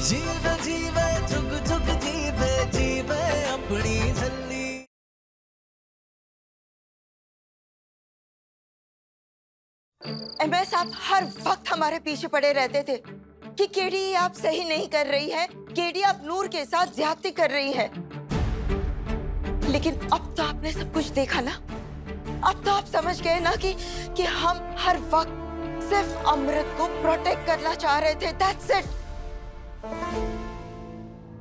जीवे जीवे जुग जुग जीवे जीवे अपनी झल्ली। एमएस, आप हर वक्त हमारे पीछे पड़े रहते थे कि केडी आप सही नहीं कर रही है, केडी आप नूर के साथ ज्यादती कर रही है। लेकिन अब तो आपने सब कुछ देखा ना, अब तो आप समझ गए ना कि हम हर वक्त सिर्फ अमृत को प्रोटेक्ट करना चाह रहे थे। That's it.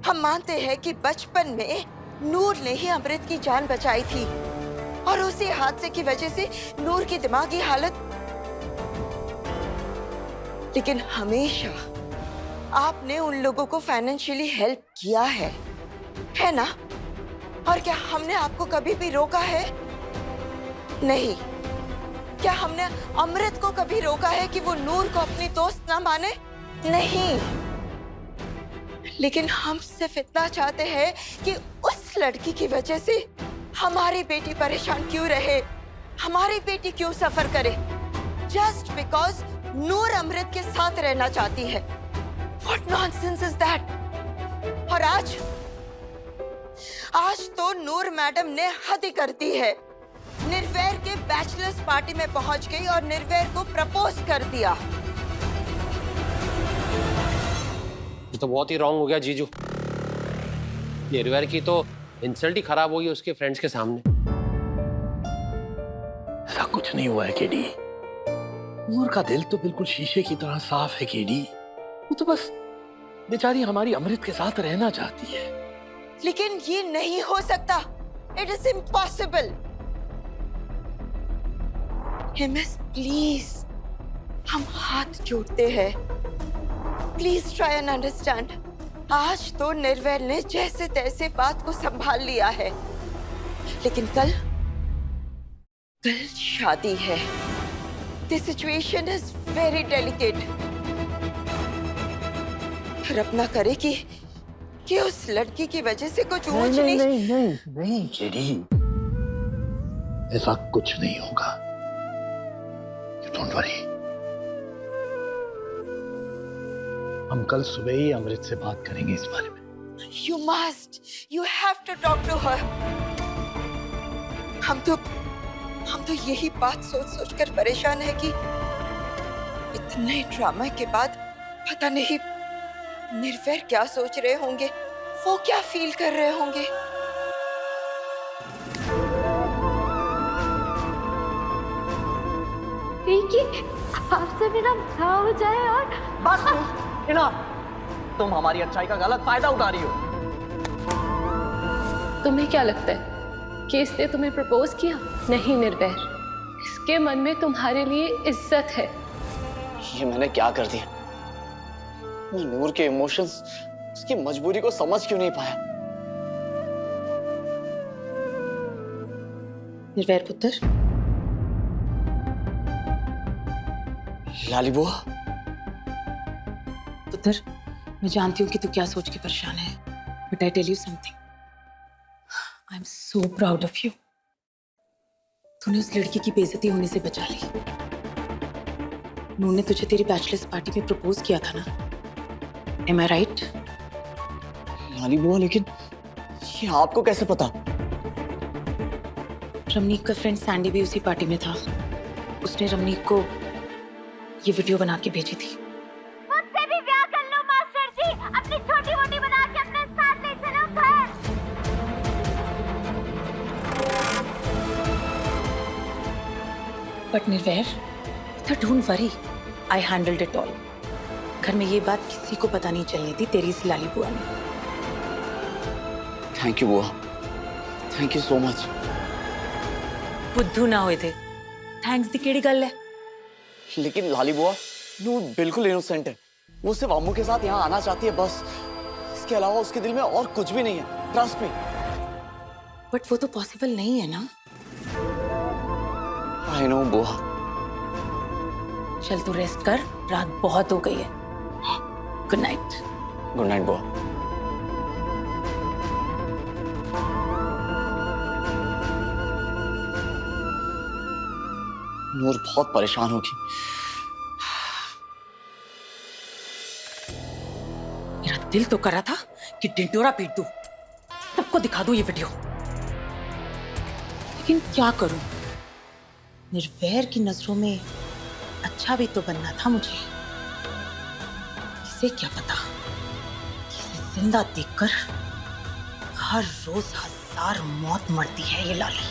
हम मानते हैं कि बचपन में नूर ने ही अमृत की जान बचाई थी और उसी हादसे की वजह से नूर की दिमागी हालत। लेकिन हमेशा आपने उन लोगों को फाइनेंशियली हेल्प किया है ना? और क्या हमने आपको कभी भी रोका है? नहीं। क्या हमने अमृत को कभी रोका है कि वो नूर को अपनी दोस्त ना माने? नहीं। लेकिन हम सिर्फ इतना चाहते हैं कि उस लड़की की वजह से हमारी बेटी परेशान क्यों रहे, हमारी बेटी क्यों सफर करे, जस्ट बिकॉज नूर अमृत के साथ रहना चाहती है। What nonsense is that? और आज तो नूर मैडम ने हद ही कर दी है। निर्वैर के बैचलर्स पार्टी में पहुंच गई और निर्वैर को प्रपोज कर दिया। ये तो बहुत ही रॉन्ग हो गया जीजू। निर्वैर की तो इंसल्ट ही खराब हुई उसके फ्रेंड्स के सामने। ऐसा कुछ नहीं हुआ है केडी। नूर का दिल तो बिल्कुल शीशे की तरह साफ है केडी। वो तो बस बेचारी हमारी अमृत के साथ रहना चाहती है। लेकिन ये नहीं हो सकता। It is impossible. MS, please, हम हाथ जोड़ते हैं। Please try and understand. आज तो निर्वैर ने जैसे तैसे बात को संभाल लिया है, लेकिन कल शादी है। The situation is very delicate। रब ना करे कि उस लड़की की वजह से कुछ ऊंच नीच। नहीं केडी, ऐसा कुछ नहीं होगा। You don't worry। हम कल सुबह ही अमृत से बात करेंगे इस बारे में। You must, you have to talk to her। हम तो यही बात सोच कर परेशान है कि इतने ड्रामा के बाद पता नहीं निर्वैर क्या सोच रहे होंगे, वो क्या फील कर रहे होंगे। आपसे मेरा ब्याह हो जाए और बस इनफ। तुम हमारी अच्छाई का गलत फायदा उठा रही हो। तुम्हें क्या लगता है कि इसने तुम्हें प्रपोज किया? नहीं निर्वैर, इसके मन में तुम्हारे लिए इज्जत है। ये मैंने क्या कर दिया? मैं नूर के इमोशंस, उसकी मजबूरी को समझ क्यों नहीं पाया? निर्वैर पुत्र, लाली बुआ, पुत्र, मैं जानती हूँ कि तू क्या सोच के परेशान है, but I tell you something, I am so proud of you. तूने उस लड़की की बेइज्जती होने से बचा ली। नूर ने तुझे तेरी बैचलर्स पार्टी में प्रपोज किया था ना? एम आई राइट? लाली बुआ, लेकिन ये आपको कैसे पता? रमनीक का फ्रेंड सैंडी भी उसी पार्टी में था। उसने रमनीक को ये वीडियो बना के भेजी थी। मुझसे भी ब्याह कर लो मास्टर जी, अपनी छोटी मोटी बना के अपने साथ ले चलो घर। But Nirvair, don't worry, I handled it all. घर में ये बात किसी को पता नहीं चलनी थी, तेरी इस लाली बुआ ने। थैंक यू बुआ, थैंक यू सो मच। बुद्धू ना हुए थे, थैंक्स दी केड़ी गल है। लेकिन लाली बुआ, नूर बिल्कुल इनोसेंट है। वो सिर्फ अम्मू के साथ यहाँ आना चाहती है बस। इसके अलावा उसके दिल में और कुछ भी नहीं है, ट्रस्ट मी। बट वो तो पॉसिबल नहीं है ना। आई नो बुआ। चल तू रेस्ट कर, रात बहुत हो गई है। Good night. गुड नाइट बुआ। नूर बहुत परेशान होगी। मेरा दिल तो करा था कि ढिंढोरा पीट दूं, सबको दिखा दूं ये वीडियो, लेकिन क्या करूं? निर्वैर की नजरों में अच्छा भी तो बनना था मुझे। इसे क्या पता कि इसे जिंदा देखकर हर रोज 1000 मौत मरती है ये लाली।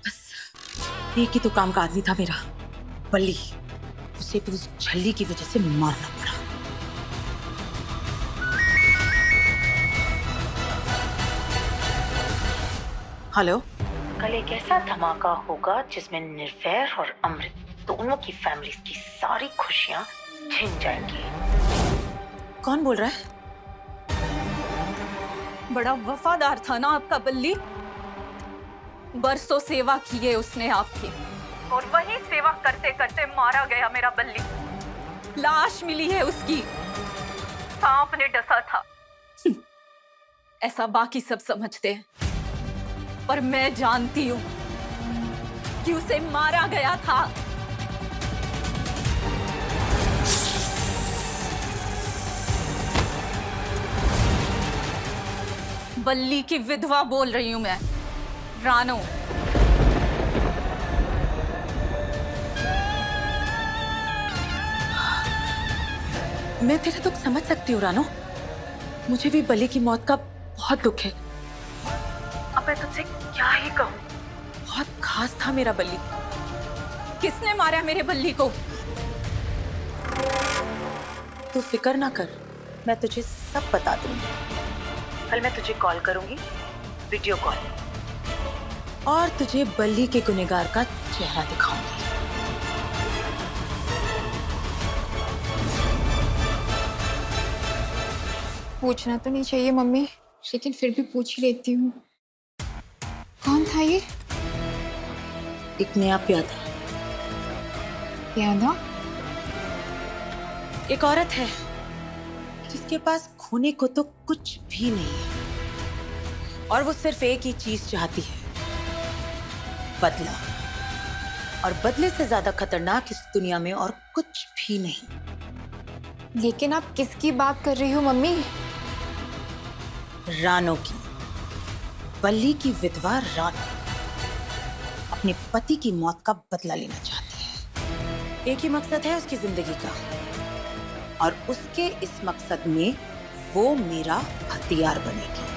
बस एक ही तो काम का आदमी था मेरा, बल्ली। उसे भी उस झल्ली की वजह से मारना पड़ा। हेलो। कल एक ऐसा धमाका होगा जिसमें निर्वैर और अमृत दोनों की फैमिलीज की सारी खुशियां छिन जाएंगी। कौन बोल रहा है? बड़ा वफादार था ना आपका बल्ली। बरसों सेवा की है उसने आपकी, और वही सेवा करते करते मारा गया मेरा बल्ली। लाश मिली है उसकी, सांप ने डसा था। ऐसा बाकी सब समझते हैं, पर मैं जानती हूं कि उसे मारा गया था। बल्ली की विधवा बोल रही हूं मैं, रानो। मैं तेरा दुख समझ सकती हूँ रानो। मुझे भी बल्ली की मौत का बहुत दुख है। अब मैं तुझसे क्या ही कहूं। बहुत खास था मेरा बल्ली। किसने मारा मेरे बल्ली को? तू फिक्र ना कर, मैं तुझे सब बता दूंगी। कल मैं तुझे कॉल करूंगी, वीडियो कॉल, और तुझे बल्ली के गुनहगार का चेहरा दिखाऊंगी। पूछना तो नहीं चाहिए मम्मी, लेकिन फिर भी पूछ ही लेती हूँ। कौन था ये? एक नया प्यादा। प्यादा? एक औरत है जिसके पास खोने को तो कुछ भी नहीं है, और वो सिर्फ एक ही चीज चाहती है, बदला। और बदले से ज्यादा खतरनाक इस दुनिया में और कुछ भी नहीं। लेकिन आप किसकी बात कर रही हो मम्मी? रानो की, बल्ली की विधवा रानो अपने पति की मौत का बदला लेना चाहती है। एक ही मकसद है उसकी जिंदगी का, और उसके इस मकसद में वो मेरा हथियार बनेगी।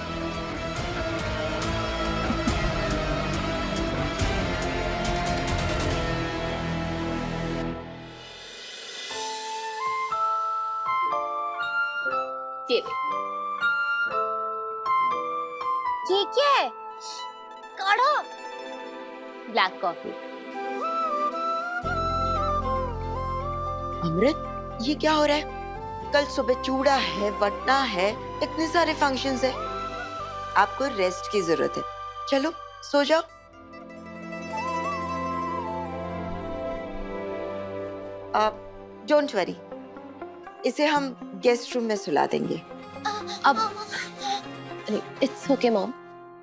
ये क्या है? काढ़ा, ब्लैक कॉफी। अमृत, ये क्या हो रहा है? कल सुबह चूड़ा है, वटना है, इतने सारे फंक्शंस है। आपको रेस्ट की जरूरत है। चलो सो जाओ। डोंट वरी, इसे हम गेस्ट रूम में सुला देंगे। अब इट्स ओके मॉम,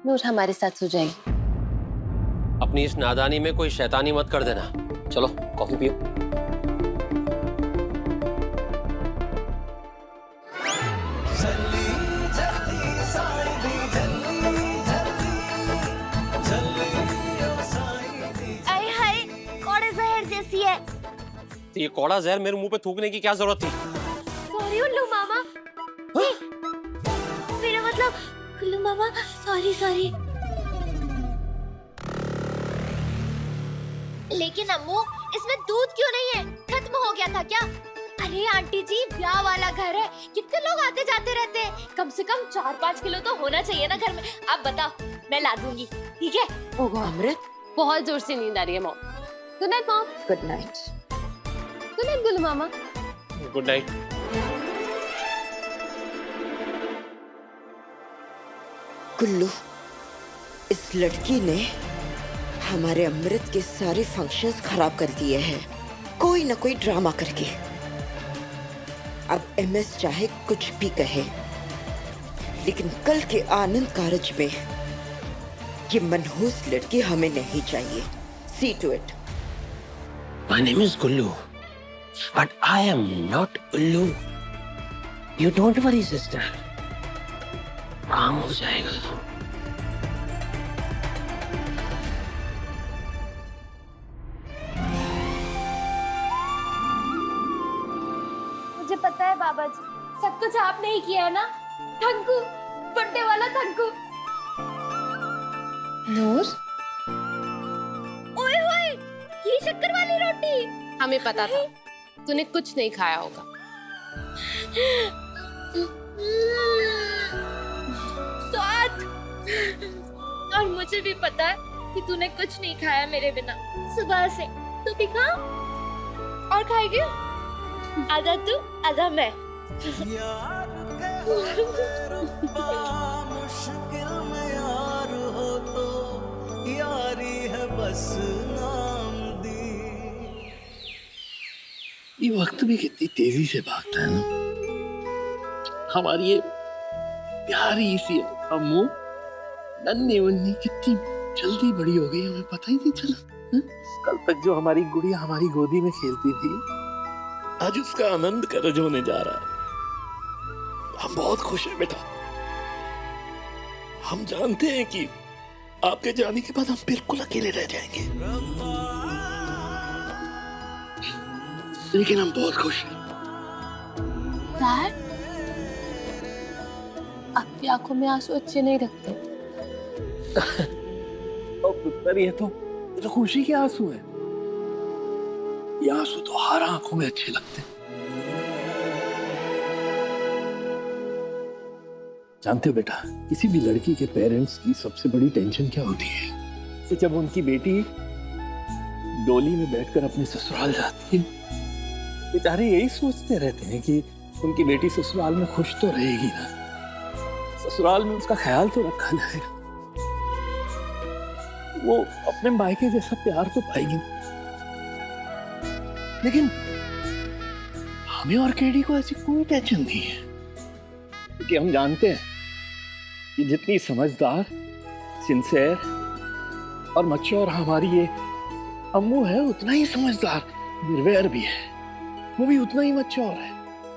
नूर हमारे साथ सो जाएगी। अपनी इस नादानी में कोई शैतानी मत कर देना। चलो कॉफी पियो। ये कौड़ा जहर मेरे मुंह पे थूकने की क्या जरूरत थी? सॉरी उल्लू मामा। मेरा मतलब उल्लू मामा, सॉरी सॉरी। लेकिन अम्मू, इसमें दूध क्यों नहीं है? खत्म हो गया था क्या? अरे आंटी जी, ब्याह वाला घर है, कितने लोग आते जाते रहते हैं। कम से कम 4-5 किलो तो होना चाहिए ना घर में। आप बताओ, मैं ला दूंगी, ठीक है? अमृत, बहुत जोर से नींद आ रही है mom. Good night mom. Good night. Good night Gullu मामा। Good night. गुल्लू, इस लड़की ने हमारे अमृत के सारे फंक्शंस खराब कर दिए हैं, कोई ना कोई ड्रामा करके। अब एमएस चाहे कुछ भी कहे, लेकिन कल के आनंद कारज में ये मनहूस लड़की हमें नहीं चाहिए। See to it. My name is Gullu, but I am not Ullu. You don't worry sister, काम हो जाएगा। मुझे पता है बाबा जी, सब कुछ आपने ही किया है ना। थंकू, फट्टे वाला थंकू। नूर, ओए होए, ये शक्कर वाली रोटी। हमें पता था तूने कुछ नहीं खाया होगा। स्वाद। और मुझे भी पता है कि तूने कुछ नहीं खाया मेरे बिना सुबह से। तू भी खा और खाएगी। आधा तू आधा मैं। मुश्किल में यार हो तो यारी है बस नाम दी। ये वक्त भी कितनी तेजी से भागता है ना। हमारी ये प्यारी सी अम्मू नन्ही मुन्नी कितनी जल्दी बड़ी हो गई, हमें पता ही नहीं चला। कल तक जो हमारी गुड़िया हमारी गोदी में खेलती थी, आज उसका आनंद करज होने जा रहा है। हम बहुत खुश हैं बेटा। हम जानते हैं कि आपके जाने के बाद हम बिल्कुल अकेले रह जाएंगे, लेकिन हम बहुत खुश हैं। डैड, आपकी आंखों में आंसू अच्छे नहीं लगते। और पुत्र, ये तो खुशी के आंसू है। ये आंसू तो हर आंखों में अच्छे लगते हैं। जानते हो बेटा, किसी भी लड़की के पेरेंट्स की सबसे बड़ी टेंशन क्या होती है? तो जब उनकी बेटी डोली में बैठकर अपने ससुराल जाती है, बेचारे यही सोचते रहते हैं कि उनकी बेटी ससुराल में खुश तो रहेगी ना, ससुराल में उसका ख्याल तो रखा जाएगा, वो अपने मायके जैसा प्यार तो पाएगी। लेकिन हमें और केडी को ऐसी कोई टेंशन नहीं है, क्योंकि हम जानते हैं कि जितनी समझदार, सिंसियर और मैच्योर हमारी ये अम्मू है, उतना ही समझदार निर्वैर भी है। वो भी उतना ही मैच्योर है,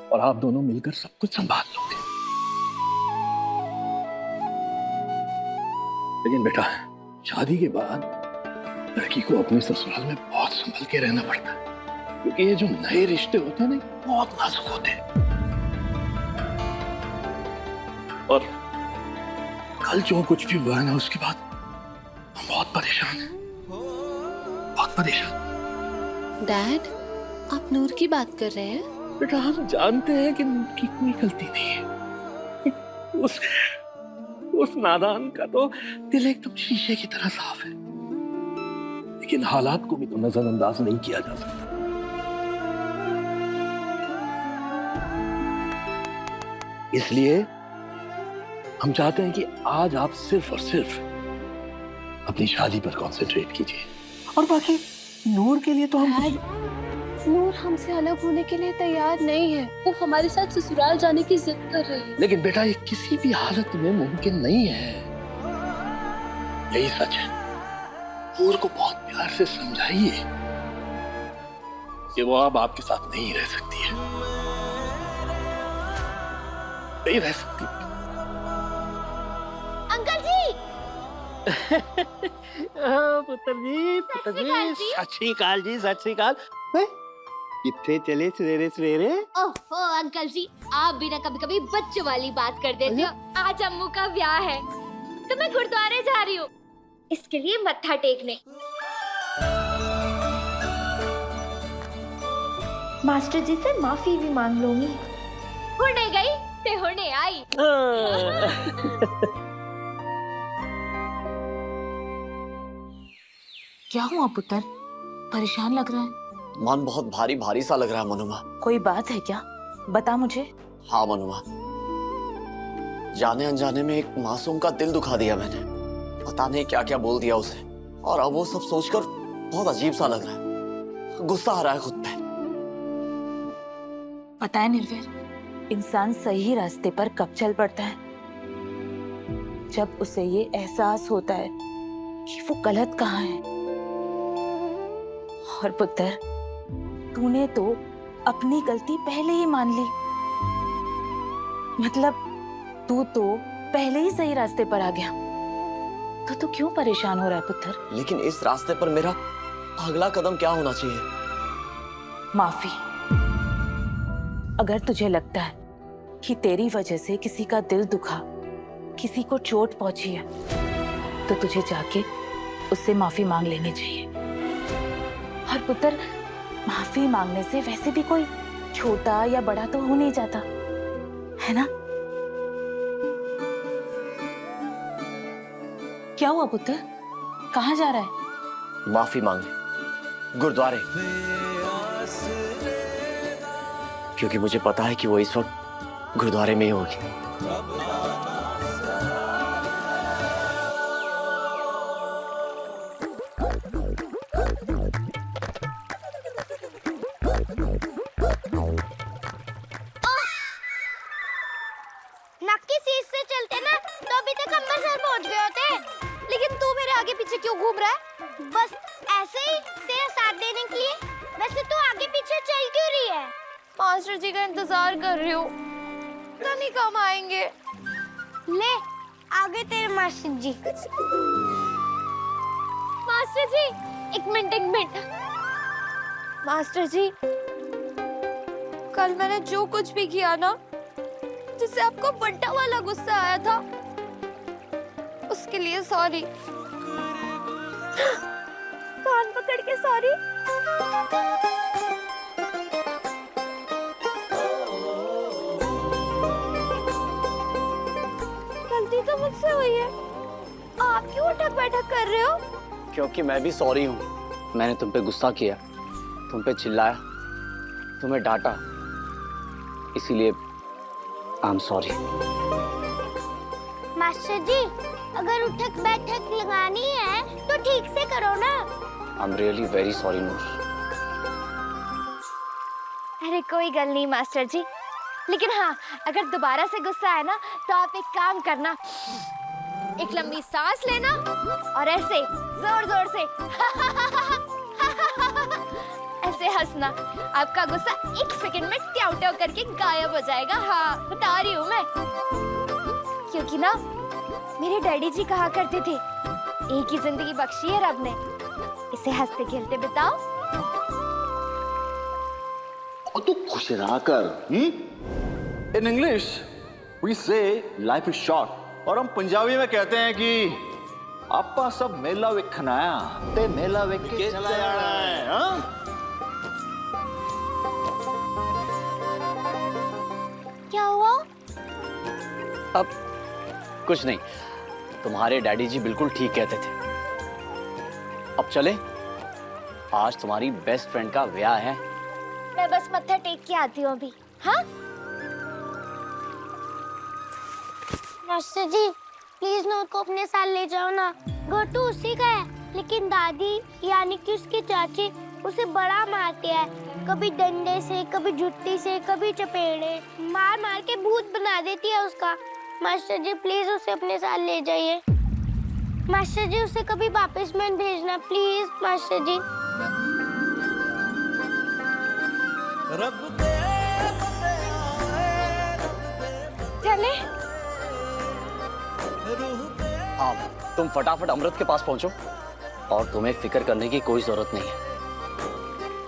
और आप दोनों मिलकर सब कुछ संभाल लोगे। लेकिन बेटा, शादी के बाद लड़की को अपने ससुराल में बहुत संभल के रहना पड़ता है, क्योंकि ये जो नए रिश्ते होते हैं ना, बहुत नाजुक होते हैं। और कल जो कुछ भी हुआ है ना, उसके बाद हम बहुत परेशान हैं, बहुत परेशान। डैड, आप नूर की बात कर रहे हैं? बेटा, हम जानते हैं कि उनकी कोई गलती नहीं है। उस नादान का तो दिल एकदम शीशे की तरह साफ है, लेकिन हालात को भी तो नजरअंदाज नहीं किया जा सकता। इसलिए हम चाहते हैं कि आज आप सिर्फ और सिर्फ अपनी शादी पर कंसंट्रेट कीजिए, और बाकी नूर के लिए तो हम नूर हमसे अलग होने के लिए तैयार नहीं है। वो हमारे साथ ससुराल जाने की जिद कर रही है। लेकिन बेटा, ये किसी भी हालत में मुमकिन नहीं है। यही सच है। नूर को बहुत प्यार से समझाइए कि वो अब आपके साथ नहीं रह सकती है, नहीं रह सकती। अंकल जी। पुत्र जी, सत श्री अकाल जी, सत श्री अकाल। कितने चले सवेरे सवेरे? ओहो अंकल जी, आप भी ना कभी कभी बच्चों वाली बात कर देते हो। आज अम्मू का ब्याह है तो मैं गुरुद्वारे जा रही हूँ, इसके लिए मत्था टेकने। मास्टर जी से माफी भी मांग लूंगी। होने गई ते होने आई। क्या हुआ पुत्र, परेशान लग रहा है? मन बहुत भारी भारी सा लग रहा है मनुमा। कोई बात है क्या? बता मुझे। हाँ मनुमा, जाने अनजाने में एक मासूम का दिल दुखा दिया मैंने। पता नहीं क्या क्या बोल दिया उसे, और अब वो सब सोचकर बहुत अजीब सा लग रहा है। गुस्सा आ रहा है खुद पे। पता है निर्वैर, इंसान सही रास्ते पर कब चल पड़ता है? जब उसे ये एहसास होता है कि वो गलत कहाँ है। और पुत्र, तूने तो अपनी गलती पहले ही मान ली। मतलब तू तो पहले ही सही रास्ते पर आ गया, तो तू क्यों परेशान हो रहा है पुत्र? लेकिन इस रास्ते पर मेरा अगला कदम क्या होना चाहिए? माफी। अगर तुझे लगता है कि तेरी वजह से किसी का दिल दुखा, किसी को चोट पहुंची है, तो तुझे जाके उससे माफी मांग लेनी चाहिए। और पुत्र, माफी मांगने से वैसे भी कोई छोटा या बड़ा तो हो नहीं जाता, है ना? क्या हुआ पुत्र, कहाँ जा रहा है? माफी मांगने गुरुद्वारे, क्योंकि मुझे पता है कि वो इस वक्त गुरुद्वारे में ही होगी। नक्की सीट से चलते ना तो अभी तक अमृतसर पहुंच गए होते। लेकिन तू मेरे आगे पीछे क्यों घूम रहा है? बस ऐसे ही तेरा साथ देने के लिए? वैसे तू आगे पीछे चल क्यों रही है? मास्टर जी का इंतजार कर रही हूँ, पता नहीं कब आएंगे। ले आगे तेरे मास्टर जी। मास्टर जी एक मिनट। मास्टर जी, कल मैंने जो कुछ भी किया ना, जिससे आपको बंटा वाला गुस्सा आया था, उसके लिए सॉरी। कान पकड़ के सॉरी। गलती तो मुझसे हुई है, आप क्यों उठक बैठक कर रहे हो? क्योंकि मैं भी सॉरी हूँ। मैंने तुम पे गुस्सा किया, तुम पे चिल्लाया, तुम्हें डांटा, इसीलिए आई एम सॉरी। मास्टर जी, अगर उठक बैठक लगानी है तो ठीक से करो ना। I am really very sorry Noor. अरे कोई गल नहीं मास्टर जी, लेकिन हाँ, अगर दोबारा से गुस्सा आए ना तो आप एक काम करना, एक लंबी सांस लेना और ऐसे जोर जोर से ऐसे हंसना। आपका गुस्सा 1 सेकंड में ट्याव ट्याव करके गायब हो जाएगा। हाँ, बता रही हूँ मैं, क्योंकि ना मेरे डैडी जी कहा करते थे, एक ही जिंदगी बख्शी है रब ने, इसे हंसते खेलते बिताओ। और तू खुश रहा कर। इन इंग्लिश वी से लाइफ इज शॉर्ट, और हम पंजाबी में कहते हैं कि आपा सब मेला वेखन आया ते मेला वेख के चला जाना है। हाँ? क्या हुआ? अब कुछ नहीं, तुम्हारे डैडी जी बिल्कुल ठीक कहते थे। अब चले, आज तुम्हारी बेस्ट फ्रेंड का ब्याह है। मैं बस मत्था टेक के आती हूँ अभी। हाँ मास्टर जी, प्लीज नूर को अपने साथ ले जाओ ना। घर तो उसी का है, लेकिन दादी यानी कि उसकी चाची उसे बड़ा मारती है, कभी डंडे से, कभी जुत्ती से, कभी चपेड़े मार मार के भूत बना देती है उसका। मास्टर जी प्लीज उसे अपने साथ ले जाइए। मास्टर जी उसे कभी वापस मत भेजना प्लीज मास्टर जी। चले? हाँ, तुम फटाफट अमृत के पास पहुंचो, और तुम्हें फिक्र करने की कोई जरूरत नहीं है।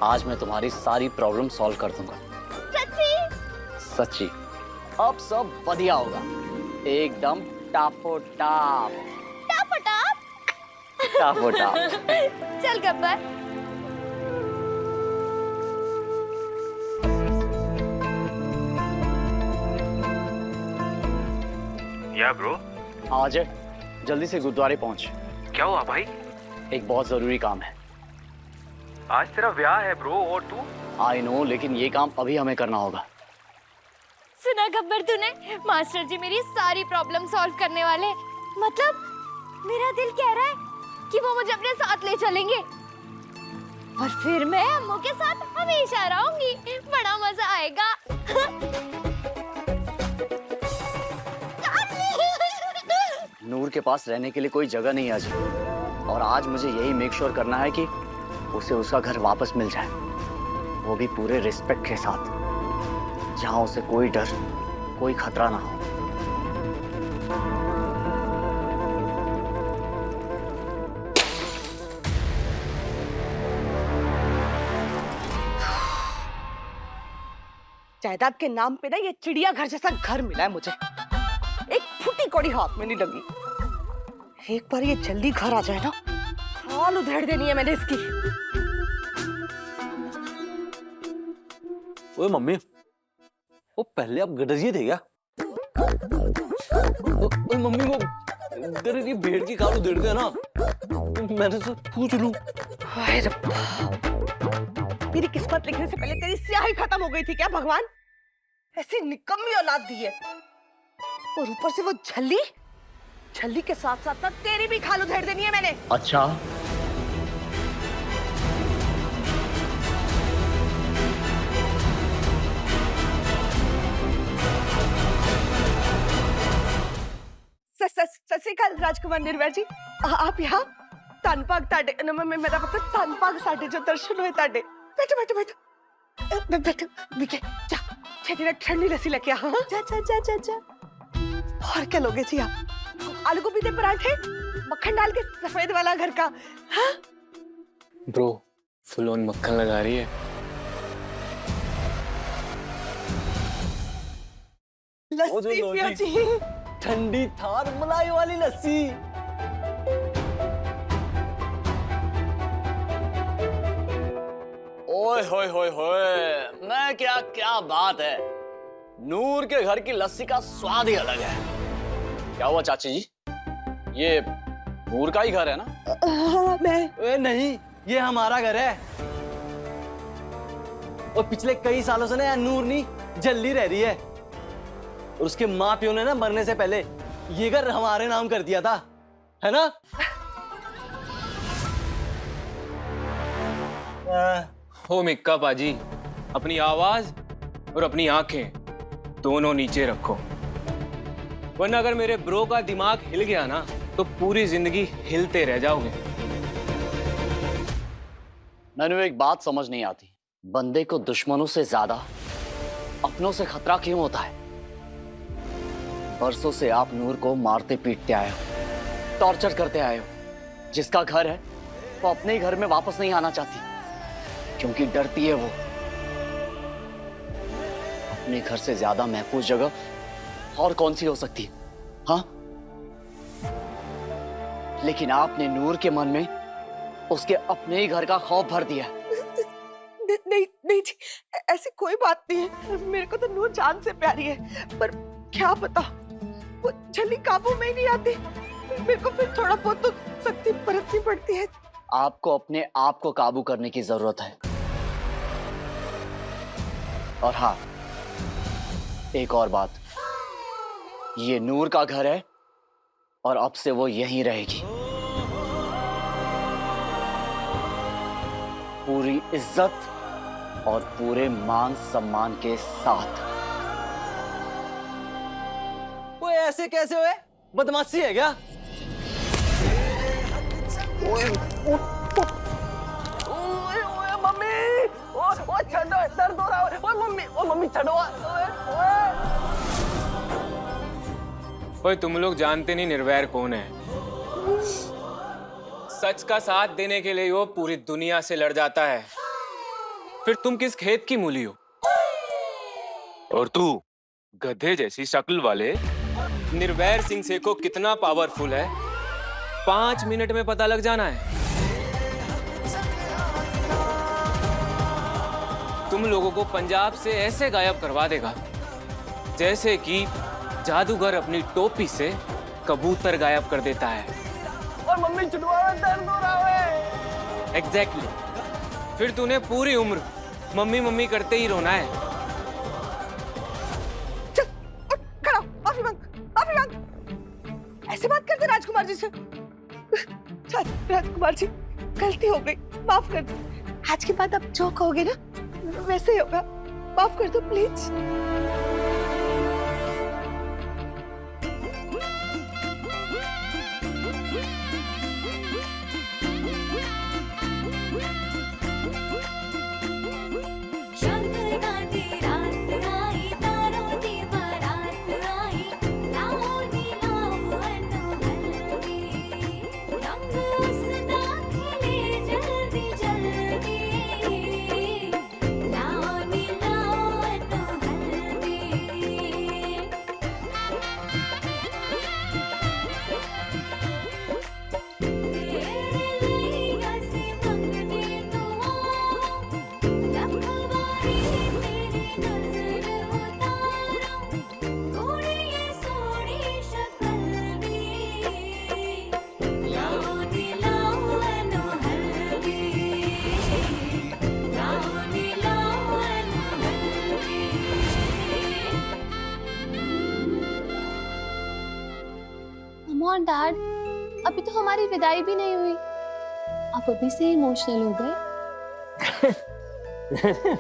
आज मैं तुम्हारी सारी प्रॉब्लम सॉल्व कर दूंगा। सच्ची? अब सब बढ़िया होगा, एकदम टापो टाप। टापो टाप? टापो टाप। चल गब्बर। या ब्रो, आ जाए, जल्दी से गुरुद्वारे पहुंच। क्या हुआ भाई? एक बहुत जरूरी काम है। आज तेरा ब्याह है ब्रो, और तू? आई नो, लेकिन ये काम अभी हमें करना होगा। सुना गब्बर तूने, मास्टर जी मेरी सारी प्रॉब्लम सॉल्व करने वाले। मतलब मेरा दिल कह रहा है कि वो मुझे अपने साथ ले चलेंगे, और फिर मैं अम्मू के साथ हमेशा रहूंगी। बड़ा मजा आएगा। नूर के पास रहने के लिए कोई जगह नहीं आज, और आज मुझे यही मेक श्योर करना है कि उसे उसका घर वापस मिल जाए, वो भी पूरे रिस्पेक्ट के साथ, जहां उसे कोई डर, कोई खतरा ना हो। जायदाद के नाम पे ना ये चिड़ियाघर जैसा घर मिला है मुझे, एक फूटी कौड़ी हाथ में नहीं लगी। एक बार ये जल्दी घर आ जाए ना, हाल उधेड़ देनी है मैंने इसकी। ओए मम्मी, वो पहले आप गडरिए थे क्या? ओए मम्मी, वो तेरे भेड़ की काल उधेड़ गया ना, मैंने तो पूछ लूं। हाय रब्बा, मेरी किस्मत लिखने से पहले तेरी स्याही खत्म हो गई थी क्या भगवान? ऐसी निकम्मी औलाद दी है, और ऊपर से वो झल्ली, झल्ली के साथ साथ ना तेरी भी खाल उधेड़ देनी है मैंने। अच्छा, सत श्री अकाल राजकुमार निर्वैर जी, आप यहाँ तनपाग ताडे मैं मेरा मतलब तनपाग साडे जो दर्शन हुए ताडे। बैठो बैठो बैठो बैठो, विके जा छेती ना ठंडी लस्सी लेके आ। जा जा जा जा जा। और क्या लोगे जी आप? आलू गोभी के पराठे, मक्खन डाल के सफेद वाला घर का। हाँ ब्रो, फुल ऑन मक्खन लगा रही है। लस्सी पियो जी, ठंडी थार मलाई वाली लस्सी। ओए होए होए होए, मैं क्या क्या बात है। नूर के घर की लस्सी का स्वाद ही अलग है। क्या हुआ चाची जी, ये नूर का ही घर है ना? मैं नहीं, ये हमारा घर है, और पिछले कई सालों से ना नूर नहीं जल्दी रह रही है, और उसके माँ प्यो ने ना मरने से पहले ये घर हमारे नाम कर दिया था, है ना? हो मिक्का पाजी, अपनी आवाज और अपनी आंखें दोनों नीचे रखो, वरना अगर मेरे ब्रो का दिमाग हिल गया ना तो पूरी जिंदगी हिलते रह जाओगे। मैंने एक बात समझ नहीं आती, बंदे को दुश्मनों से ज्यादा अपनों से खतरा क्यों होता है? बरसों से आप नूर को मारते पीटते आए हो, टॉर्चर करते आए हो। जिसका घर है वो अपने ही घर में वापस नहीं आना चाहती, क्योंकि डरती है वो। अपने घर से ज्यादा महफूज जगह और कौन सी हो सकती है? हाँ, लेकिन आपने नूर के मन में उसके अपने ही घर का खौफ भर दिया। नहीं नहीं जी, ऐसी कोई बात नहीं है। मेरे को तो नूर जान से प्यारी है, पर क्या पता वो झल्ली काबू में ही नहीं आती। मेरे को फिर थोड़ा बहुत तो सख्ती बरतनी पड़ती है। आपको अपने आप को काबू करने की जरूरत है। और हाँ, एक और बात, ये नूर का घर है और अब से वो यहीं रहेगी, पूरी इज्जत और पूरे मान सम्मान के साथ। वो ऐसे कैसे हुए? बदमाशी है क्या? ओए मम्मी, ओ छड़ो, दर्द हो रहा है। ओ मम्मी छड़ो। ओए तुम लोग जानते नहीं निर्वैर कौन है। सच का साथ देने के लिए वो पूरी दुनिया से लड़ जाता है। फिर तुम किस खेत की मूली हो? और तू गधे जैसी शक्ल वाले निर्वैर सिंह सेखो कितना पावरफुल है 5 मिनट में पता लग जाना है। तुम लोगों को पंजाब से ऐसे गायब करवा देगा जैसे कि जादूगर अपनी टोपी से कबूतर गायब कर देता है। और मम्मी छुड़वा, दर्द हो रहा है। एग्जैक्टली। फिर तूने पूरी उम्र मम्मी मम्मी करते ही रोना है। चल उठ, खड़ा, माफी मांग। ऐसे बात करते राजकुमार जी से? चल राजकुमार जी, गलती हो गई, माफ कर दो। आज के बाद अब जो कहोगे ना वैसे ही होगा, माफ कर दो प्लीज। शंख गाती रात आई तारों दी बारात ऑन डैड, अभी तो हमारी विदाई भी नहीं हुई, आप अभी से इमोशनल हो गए।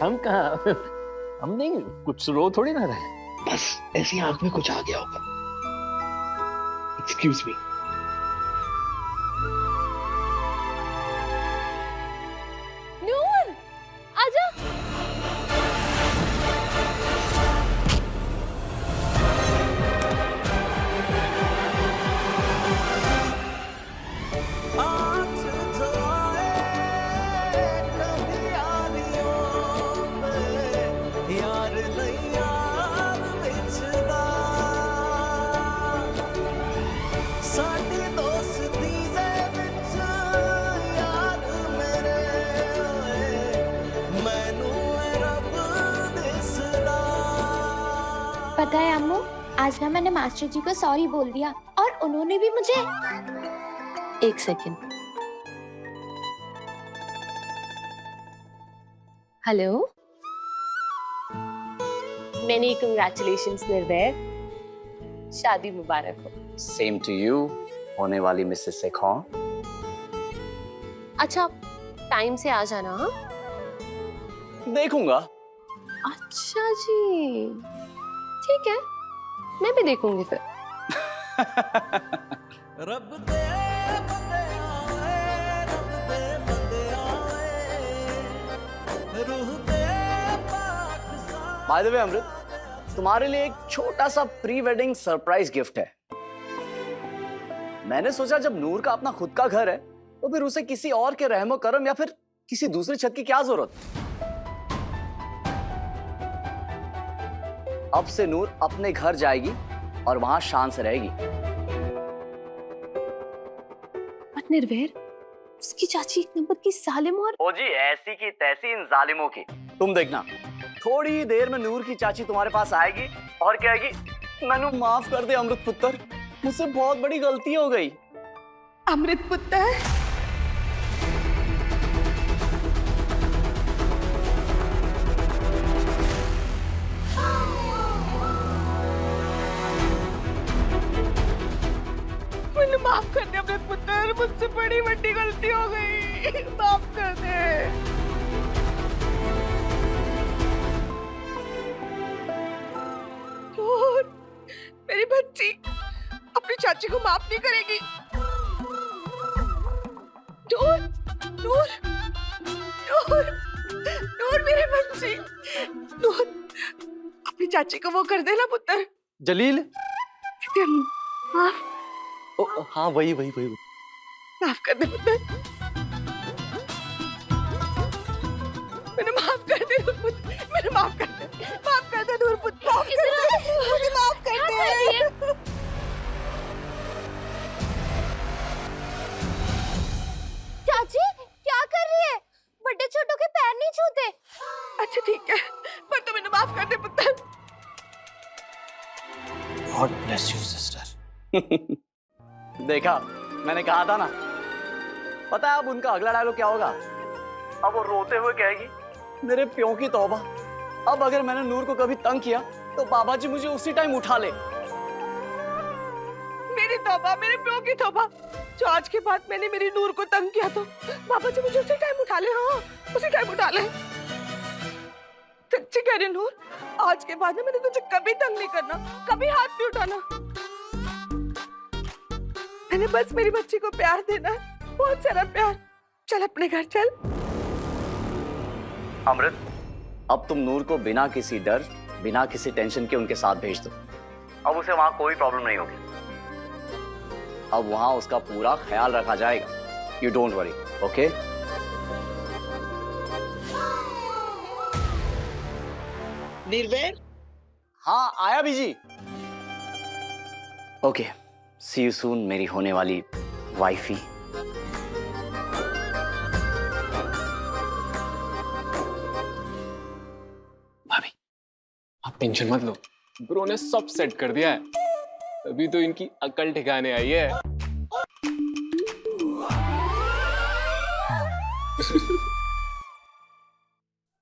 हम कहाँ, हम नहीं, कुछ रो थोड़ी ना रहे, बस ऐसी आंख में कुछ आ गया होगा। Excuse me. नूर, आजा। आज जो आए कभी यारियों में, यार नहीं यार विछदा, साडी दोस्ती दे विच यार मेरे होए, मैनू रब दिसदा। पता है अम्मू, आज ना मैंने मास्टर जी को सॉरी बोल दिया और उन्होंने भी मुझे। एक सेकेंड। हेलो, मेनी कंग्रेचुलेशंस निर्भय, शादी मुबारक हो। सेम टू यू, होने वाली मिसेस से कौन? अच्छा, टाइम से आ जाना। हाँ? देखूंगा। अच्छा जी, ठीक है, मैं भी देखूंगी फिर। रब दे बंदे आए, रब दे बंदे आए, रूह दे पाक सा। बाय द वे अमृत, तुम्हारे लिए एक छोटा सा प्री वेडिंग सरप्राइज गिफ्ट है। मैंने सोचा जब नूर का अपना खुद का घर है तो फिर उसे किसी और के रहमो करम या फिर किसी दूसरी छत की क्या जरूरत। अब से नूर अपने घर जाएगी और वहां शान से रहेगी। बट निर्भय, उसकी चाची एक नंबर की जालिम और ओ जी, ऐसी की तैसी इन जालिमों की। तुम देखना, थोड़ी देर में नूर की चाची तुम्हारे पास आएगी और कहेगी, मैनू माफ कर दे अमृत पुत्र, मुझसे बहुत बड़ी गलती हो गई। अमृत पुत्र, मुझे माफ कर दे अमृत पुत्र, मुझसे बड़ी बड़ी गलती हो गई, माफ कर दे। नूर, मेरी बच्ची अपनी चाची को माफ नहीं करेगी। नूर, नूर, नूर, नूर मेरी बच्ची, नूर अपनी चाची को वो कर देना पुत्र। जलील, माफ, ओ, हाँ वही वही वही। माफ कर दे पुत्र, मैंने माफ कर दे नूर पुत्र, मैंने माफ कर दे, माफ कर दे नूर पुत्र, माफ कर दे, मुझे माफ कर दे। चाची क्या कर रही है? बड़े छोटों के पैर नहीं छूते। अच्छा ठीक है, पर तुम इन्हें माफ कर दे पुत्र। God bless you sister. देखा, मैंने कहा था ना। पता है अब उनका अगला डायलॉग क्या होगा? अब वो रोते हुए कहेगी, मेरे प्यों की तौबा, अब अगर मैंने नूर को कभी तंग किया तो बाबा जी मुझे उसी टाइम उठा ले। मेरी तौबा, मेरे प्यो की तौबा, जो आज के बाद मैंने मेरी नूर को तंग किया तो बाबा जी मुझे उसी टाइम उठा ले। हाँ, उसी टाइम उठा ले। सच्ची कह रही नूर, आज के बाद मैंने तुझे कभी तंग नहीं करना, कभी हाथ नहीं उठाना। मैंने बस मेरी बच्ची को प्यार देना है, बहुत सारा प्यार। चल अपने घर चल। अमृत, अब तुम नूर को बिना किसी डर, बिना किसी टेंशन के उनके साथ भेज दो। अब उसे वहां कोई प्रॉब्लम नहीं होगी। अब वहां उसका पूरा ख्याल रखा जाएगा। You don't worry, okay? निर्भय, हाँ आया भी जी। ओके, सी यू सून मेरी होने वाली वाइफी। भाभी, आप टेंशन मत लो, ब्रो ने सब सेट कर दिया है, अभी तो इनकी अकल ठिकाने आई है।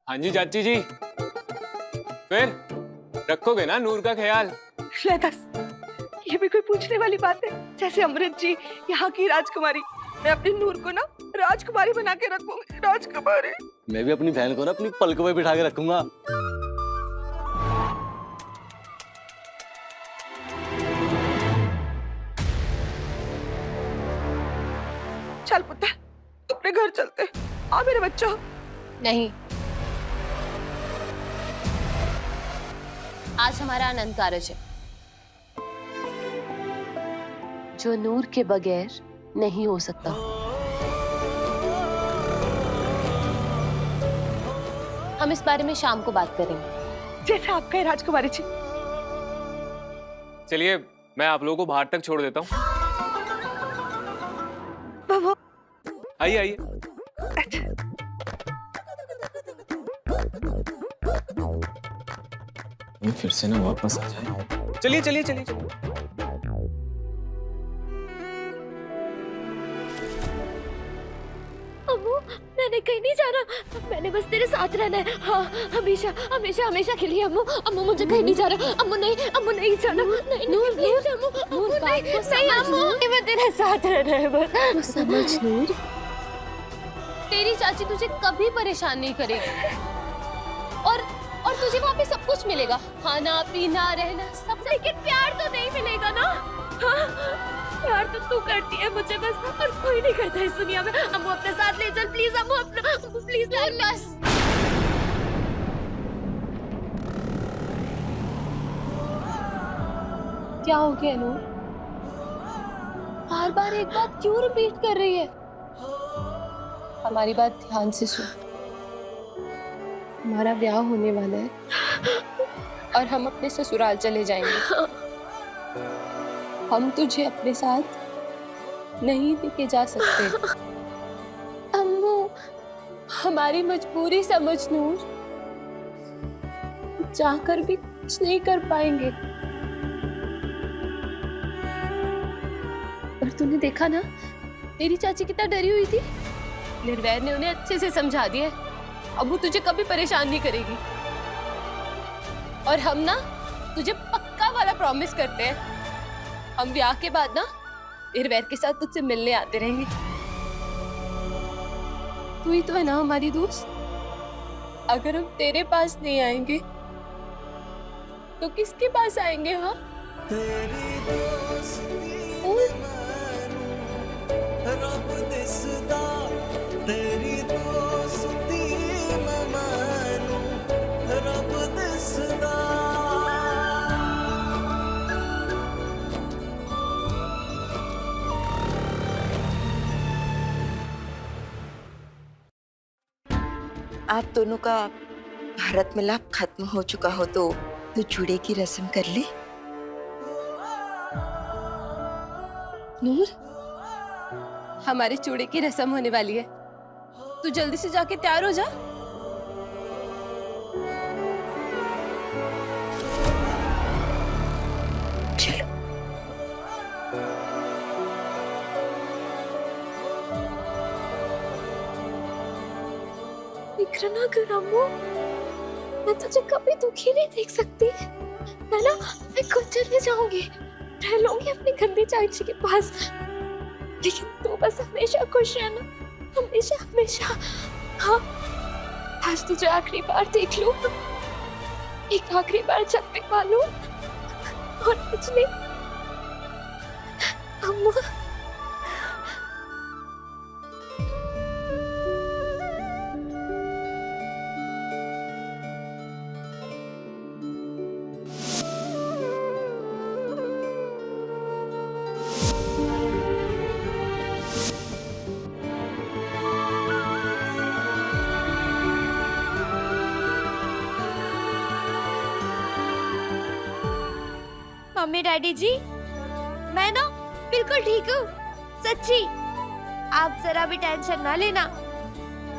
हाँ जी चाची जी, फिर रखोगे ना नूर का ख्याल? ले दस, ये भी कोई पूछने वाली बात है? जैसे अमृत जी यहाँ की राजकुमारी, मैं अपनी नूर को ना राजकुमारी बना के रखूंगी। राजकुमारी। मैं भी अपनी बहन को ना अपनी पलकों पे बिठा के रखूंगा। चल पुत्र, अपने घर चलते। आ मेरे बच्चा। नहीं, आज हमारा आनंद कारज है जो नूर के बगैर नहीं हो सकता। हम इस बारे में शाम को बात करेंगे। जैसे आप कहे राजकुमारी जी। चलिए मैं आप लोगों को बाहर तक छोड़ देता हूँ। आइए आइए। फिर से ना वापस आ जाए। चलिए चलिए चलिए चलिए। अम्मू, मैंने कहीं नहीं जाना, मैंने बस तेरे साथ रहना है। हाँ, हमेशा हमेशा हमेशा के लिए। अम्मू अम्मू मुझे कहीं नहीं जाना। अम्मू नहीं जाना। नहीं नूर, प्लीज अम्मू। अम्मू नहीं अम्मू, मैं तेरे साथ रहना है बस। समझ नूर, तेरी चाची तुझे कभी परेशान नहीं करेगी और तुझे वहाँ पे सब कुछ मिलेगा, खाना पीना रहना सब। लेकिन प्यार तो नहीं मिलेगा ना। हाँ, प्यार तो तू करती है मुझे बस, और कोई नहीं करता इस दुनिया में। अम्मू अपने साथ ले चल प्लीज। अम्मू प्लीज बस। क्या हो गया नूर? बार बार एक बात क्यों रिपीट कर रही है? हमारी बात ध्यान से सुन। हमारा ब्याह होने वाला है और हम अपने ससुराल चले जाएंगे। हम तुझे अपने साथ नहीं लेके जा सकते। अम्मू, हमारी मजबूरी समझ नूर, जाकर भी कुछ नहीं कर पाएंगे। और तूने देखा ना तेरी चाची कितना डरी हुई थी। निर्वैर ने उन्हें अच्छे से समझा दिया है। अब वो तुझे कभी परेशान नहीं करेगी। और हम ना तुझे पक्का वाला प्रॉमिस करते हैं, हम ब्याह के बाद ना निर्वैर के साथ तुझसे मिलने आते रहेंगे। तू ही तो है ना हमारी दोस्त। अगर हम तेरे पास नहीं आएंगे तो किसके पास आएंगे? हाँ, तेरी दोस्ती रब दिसदा, तेरी दोस्ती मैं मानू, रब दिसदा। आप दोनों का भारत मिलाप खत्म हो चुका हो तो जुड़े की रस्म कर ले। नूर, हमारे चूड़े की रस्म होने वाली है। तू जल्दी से जाके तैयार हो जा। चलो। फिक्र ना कर अम्मू, मैं तुझे कभी दुखी नहीं देख सकती। मैं खुद चले जाऊंगी, रह लूंगी अपनी गंदी चाची के पास। लेकिन तू बस हमेशा खुश रहना, हमेशा हमेशा। हाँ, आज तुझे आखिरी बार देख लूं, एक आखिरी बार छत पे पा लूं, और कुछ नहीं। अम्मा, मम्मी डैडी जी, मैं ना बिल्कुल ठीक हूँ, सच्ची। आप जरा भी टेंशन ना लेना।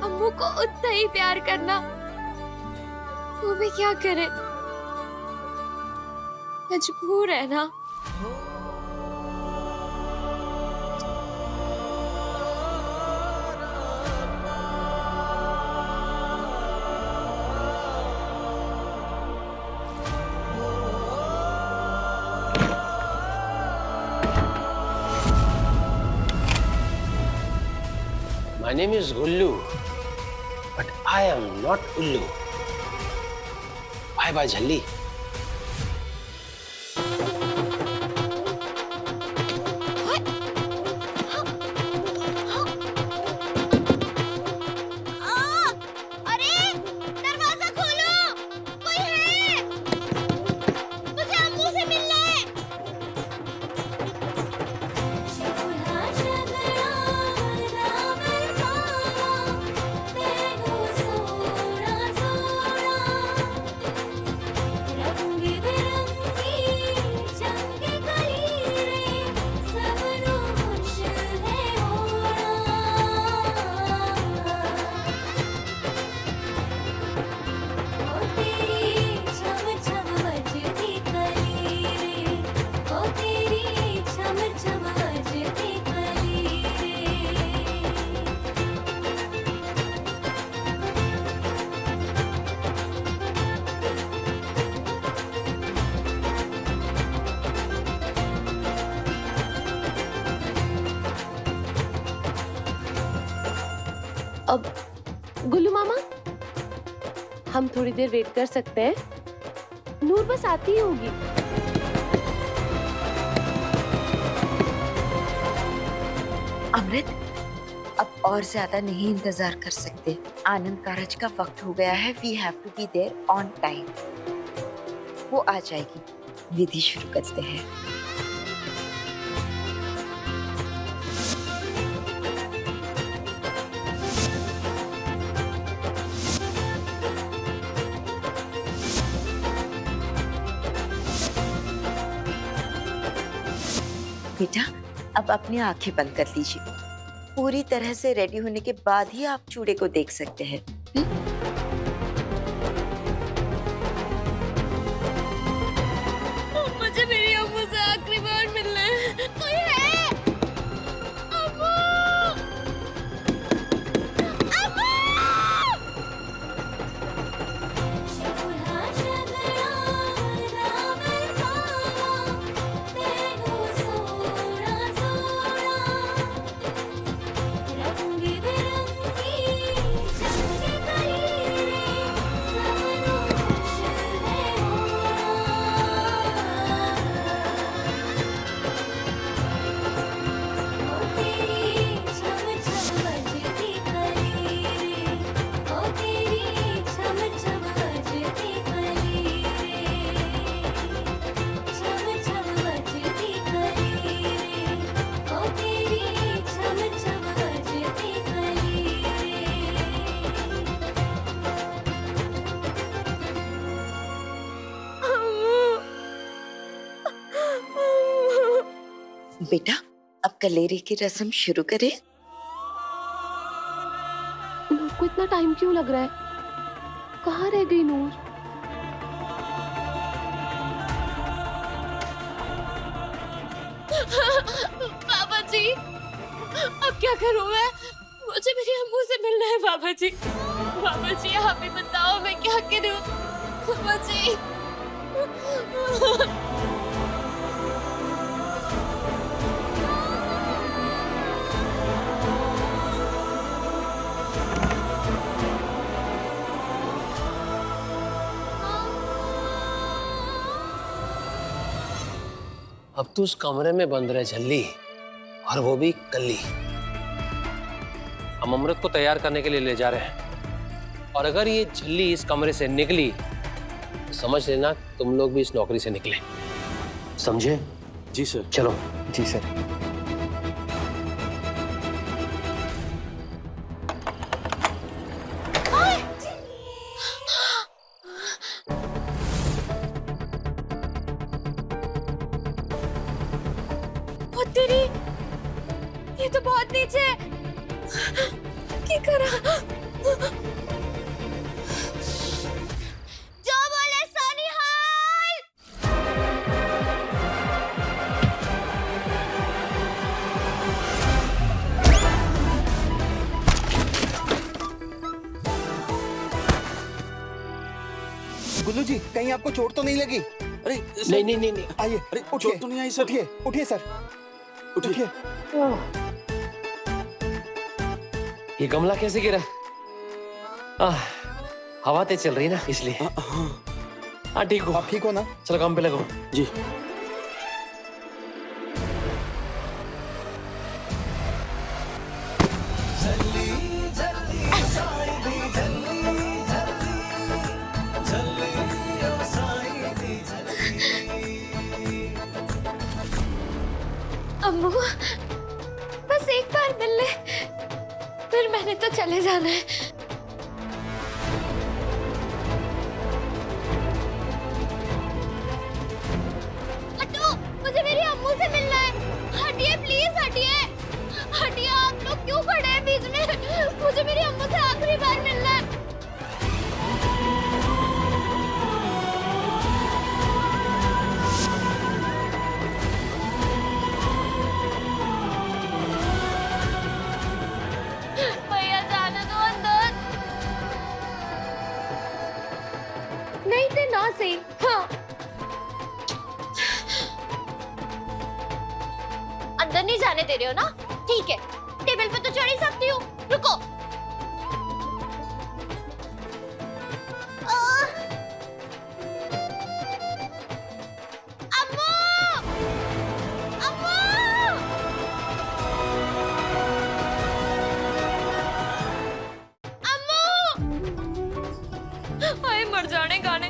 अम्मू को उतना ही प्यार करना, वो भी क्या करे, मजबूर है ना। Name is Gullu, but I am not उल्लू। बाय बाय झल्ली। अब गुल्लू मामा, हम थोड़ी देर वेट कर सकते हैं? नूर बस आती ही होगी। अमृत, अब और ज्यादा नहीं इंतजार कर सकते। आनंद कारज का वक्त हो गया है। We have to be there on time. वो आ जाएगी। विधि शुरू करते हैं। बेटा, अब अपनी आंखें बंद कर लीजिए। पूरी तरह से रेडी होने के बाद ही आप चूड़े को देख सकते हैं। मुझे मेरी अम्मू से आखिरी बार मिलना है। कोई है? अम्मू! अम्मू! बेटा, अब कलेरे की रस्म शुरू करें। नूर को इतना टाइम क्यों लग रहा है? कहाँ रह गई नूर? बाबा जी, अब क्या करूं मैं? मुझे मेरी अम्मू से मिलना है बाबा जी। बाबा जी, आप ही बताओ मैं क्या करूं? बाबा जी। अब तू उस कमरे में बंद रहे झल्ली, और वो भी कल्ली। हम अमृत को तैयार करने के लिए ले जा रहे हैं, और अगर ये झल्ली इस कमरे से निकली तो समझ लेना तुम लोग भी इस नौकरी से निकले। समझे? जी सर। चलो। जी सर। तेरी, ये तो बहुत नीचे है। क्या करा? जो बोले सोनिहाल। गुल्लू जी, कहीं आपको चोट तो नहीं लगी? अरे नहीं नहीं नहीं नहीं। आइए। अरे चोट तो नहीं आई सर। उठिए उठिए सर, उठिए। ये गमला कैसे गिरा? हवा तेज चल रही ना इसलिए। हाँ ठीक हो। आप ठीक हो ना? चलो काम पे लगो। जी। अम्मू बस एक बार मिल ले, फिर मैंने तो चले जाना है। हटो, मुझे मेरी अम्मू से मिलना है। हटिए प्लीज, हटिए हटिए। आप लोग क्यों खड़े हैं बीच में? मुझे मेरी अम्मू से आखिरी बार मिलना है। भैया जाने दो अंदर। नहीं थे ना सही। हाँ अंदर नहीं जाने दे रहे हो ना? ठीक है, टेबल पे तो चढ़ ही सकती हूँ। रुको। अम्मू! अम्मू! हाय मर जाने गाने,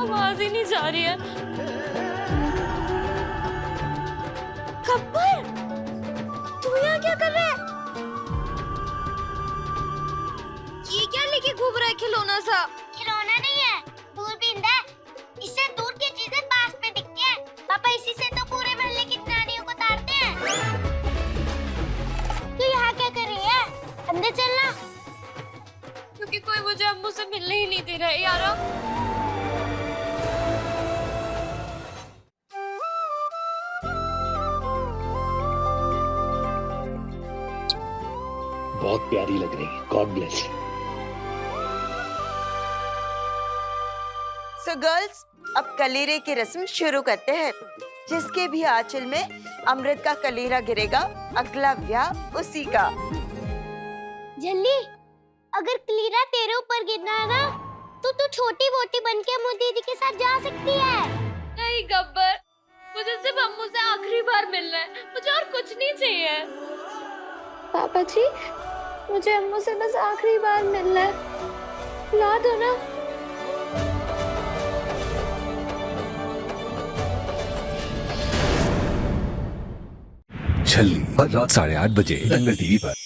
आवाज ही नहीं जा रही है। गब्बर, तू यहाँ क्या कर रहा है? ये क्या लेके घूम रहा है खिलौना सा? खिलौना नहीं है, दूरबीन है। इससे दूर की चीजें पास में दिखती हैं। पापा इसी से तो पूरे मोहल्ले की नानियों को तारते हैं। तू यहाँ क्या कर रही है? अंदर चलना। क्योंकि कोई मुझे अम्मू से मिलने ही नहीं दे रहा है यारा। बहुत प्यारी लग रही है। God bless. सो गर्ल्स, अब कलीरे की रस्म शुरू करते हैं। जिसके भी आंचल में अमृत का कलीरा गिरेगा, अगला ब्याह उसी का। जल्दी, अगर कलीरा तेरे ऊपर गिरना है ना, तो तू छोटी मोटी बन के अम्मू दीदी के साथ जा सकती है। नहीं गब्बर, मुझे सिर्फ अम्मू से आखिरी बार मिलना है, मुझे और कुछ नहीं चाहिए। पापा जी, मुझे अम्मू से बस आखिरी बार मिलना है, ला दो ना। छल्ली हर रात 8:30 बजे दंगल टीवी पर।